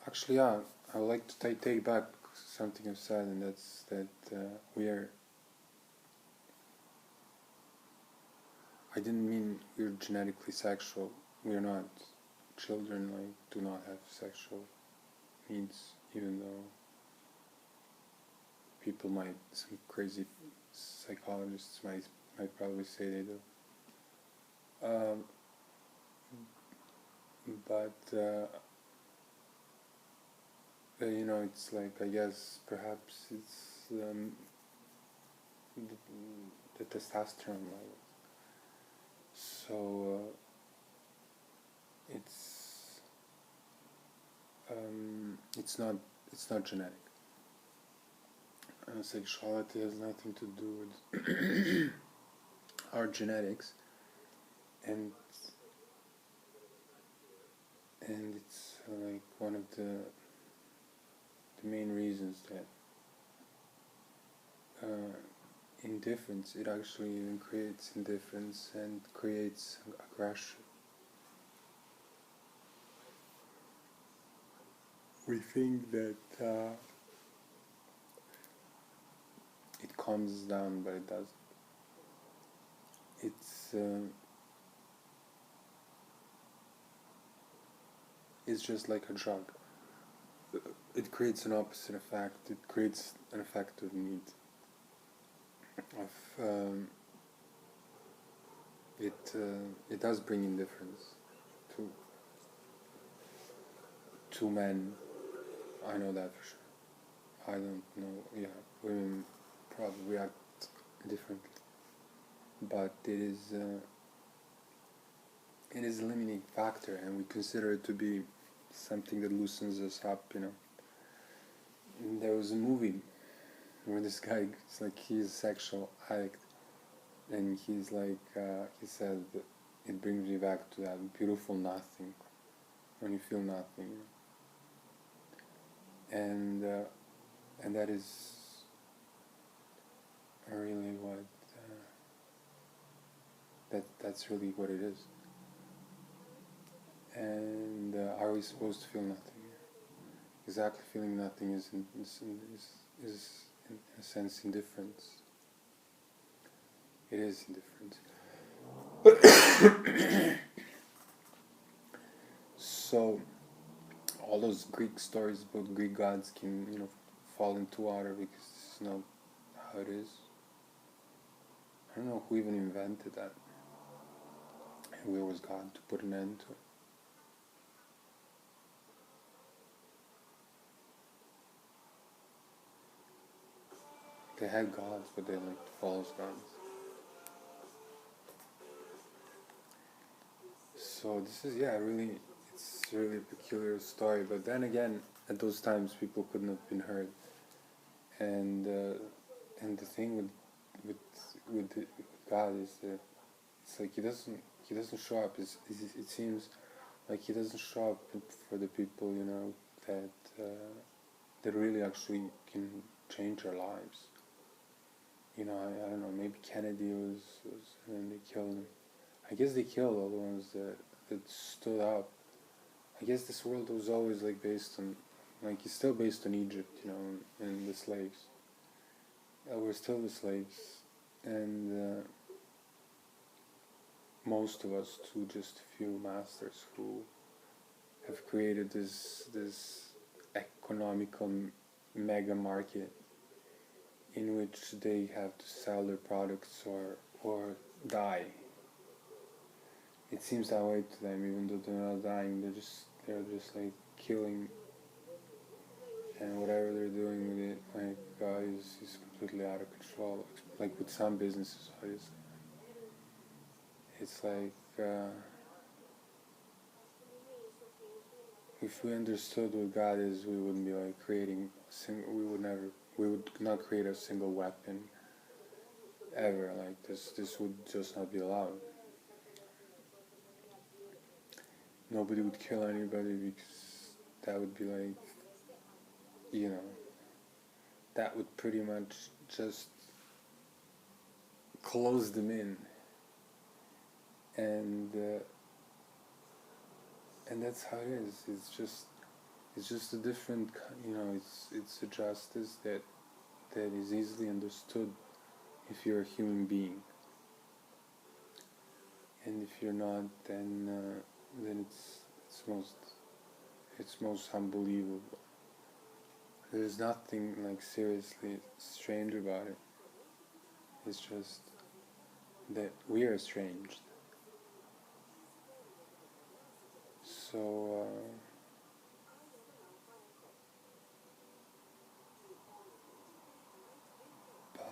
Actually, yeah, I would like to take back something I've said, and that's that we are. I didn't mean we're genetically sexual. We're not. Children do not have sexual needs, even though people some crazy psychologists might probably say they do. But it's like, I guess perhaps it's the testosterone level. So it's not genetic. Sexuality has nothing to do with our genetics, and it's like one of the main reasons that indifference, it actually even creates indifference and creates aggression. We think that it calms down, but it doesn't. It's just like a drug. It creates an opposite effect. It creates an effect of need. It does bring indifference to men. I know that for sure. I don't know. Yeah, women probably react differently, but it is a limiting factor, and we consider it to be something that loosens us up. And there was a movie where this guy, it's like he's a sexual addict, and he's like he said that it brings me back to that beautiful nothing, when you feel nothing, and that is really what that's really what it is. And are we supposed to feel nothing? Exactly, feeling nothing is in a sense indifference. It is indifference. So all those Greek stories about Greek gods can fall into water because this is not how it is. I don't know who even invented that, and where was God to put an end to it. They had gods, but they like false gods. So this is it's really a peculiar story. But then again, at those times, people couldn't have been heard, and the thing with God is that it's like he doesn't show up. It seems like he doesn't show up for the people that really actually can change our lives. I don't know, maybe Kennedy was and then they killed him. I guess they killed all the ones that stood up. I guess this world was always based on, it's still based on Egypt, and the slaves. We're still the slaves, and most of us to just a few masters who have created this economical mega market in which they have to sell their products or die. It seems that way to them, even though they're not dying. They're just killing, and whatever they're doing with it, is completely out of control. Like with some businesses, obviously. It's if we understood what God is, we wouldn't be creating. We would not create a single weapon ever. This would just not be allowed. Nobody would kill anybody because that would be that would pretty much just close them in, and that's how it is. It's just a different, it's a justice that is easily understood if you're a human being, and if you're not, then it's most unbelievable. There's nothing like seriously strange about it. It's just that we are estranged. So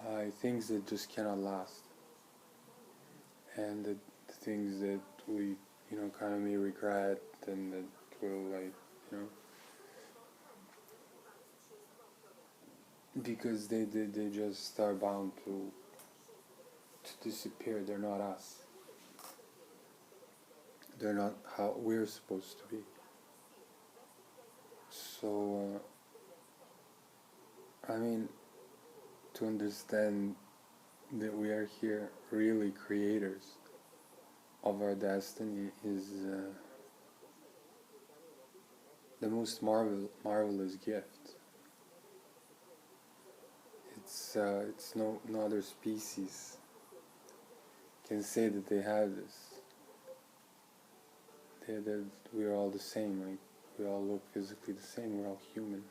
by things that just cannot last, and the things that we kind of may regret, and that will because they just are bound to disappear. They're not us. They're not how we're supposed to be. So to understand that we are here really creators of our destiny is the most marvelous gift. It's no other species can say that they have this. That we are all the same. Like, we all look physically the same. We're all human,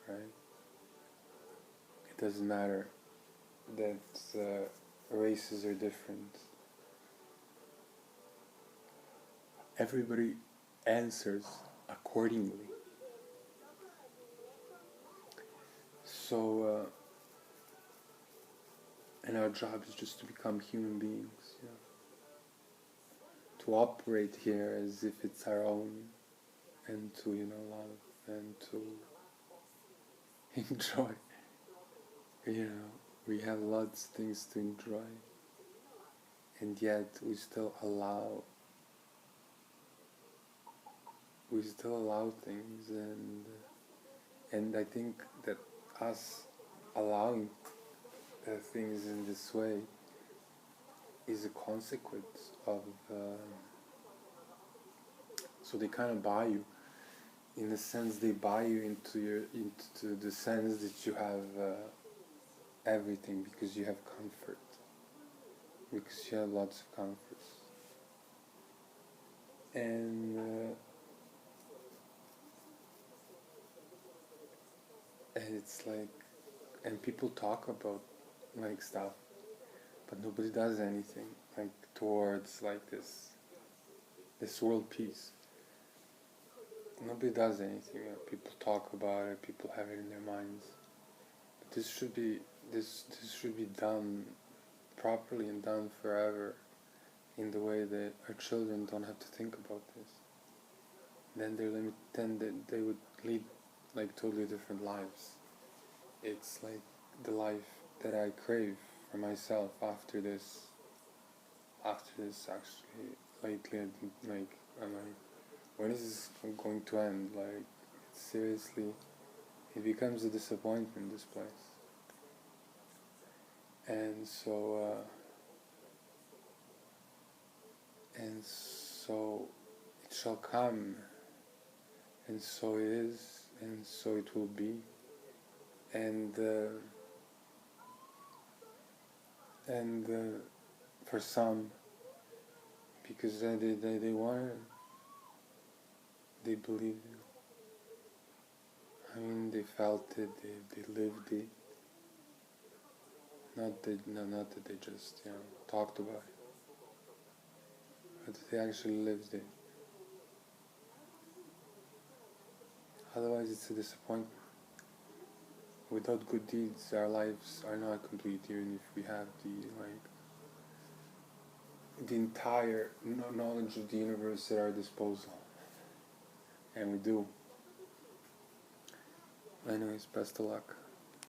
right? It doesn't matter that races are different. Everybody answers accordingly. So, and our job is just to become human beings, to operate here as if it's our own, and to love and to enjoy. We have lots of things to enjoy, and yet we still allow things, and I think that us allowing things in this way is a consequence of so they kind of buy you, in the sense they buy you into the sense that you have everything, because you have comfort, because you have lots of comforts, and it's like, and people talk about like stuff, but nobody does anything like towards like this world peace. Nobody does anything. People talk about it, people have it in their minds, but this should be done properly and done forever, in the way that our children don't have to think about this. Then they would lead like totally different lives. It's like the life that I crave for myself after this. Actually, lately I'm like, when is this going to end? Like, seriously, it becomes a disappointment, this place. And so it shall come, and so it is, and so it will be. And for some, because they want it, they believed it. They felt it, they lived it. Not that they just talked about it, but that they actually lived it. Otherwise, it's a disappointment. Without good deeds, our lives are not complete, even if we have the entire knowledge of the universe at our disposal, and we do. Anyways, best of luck.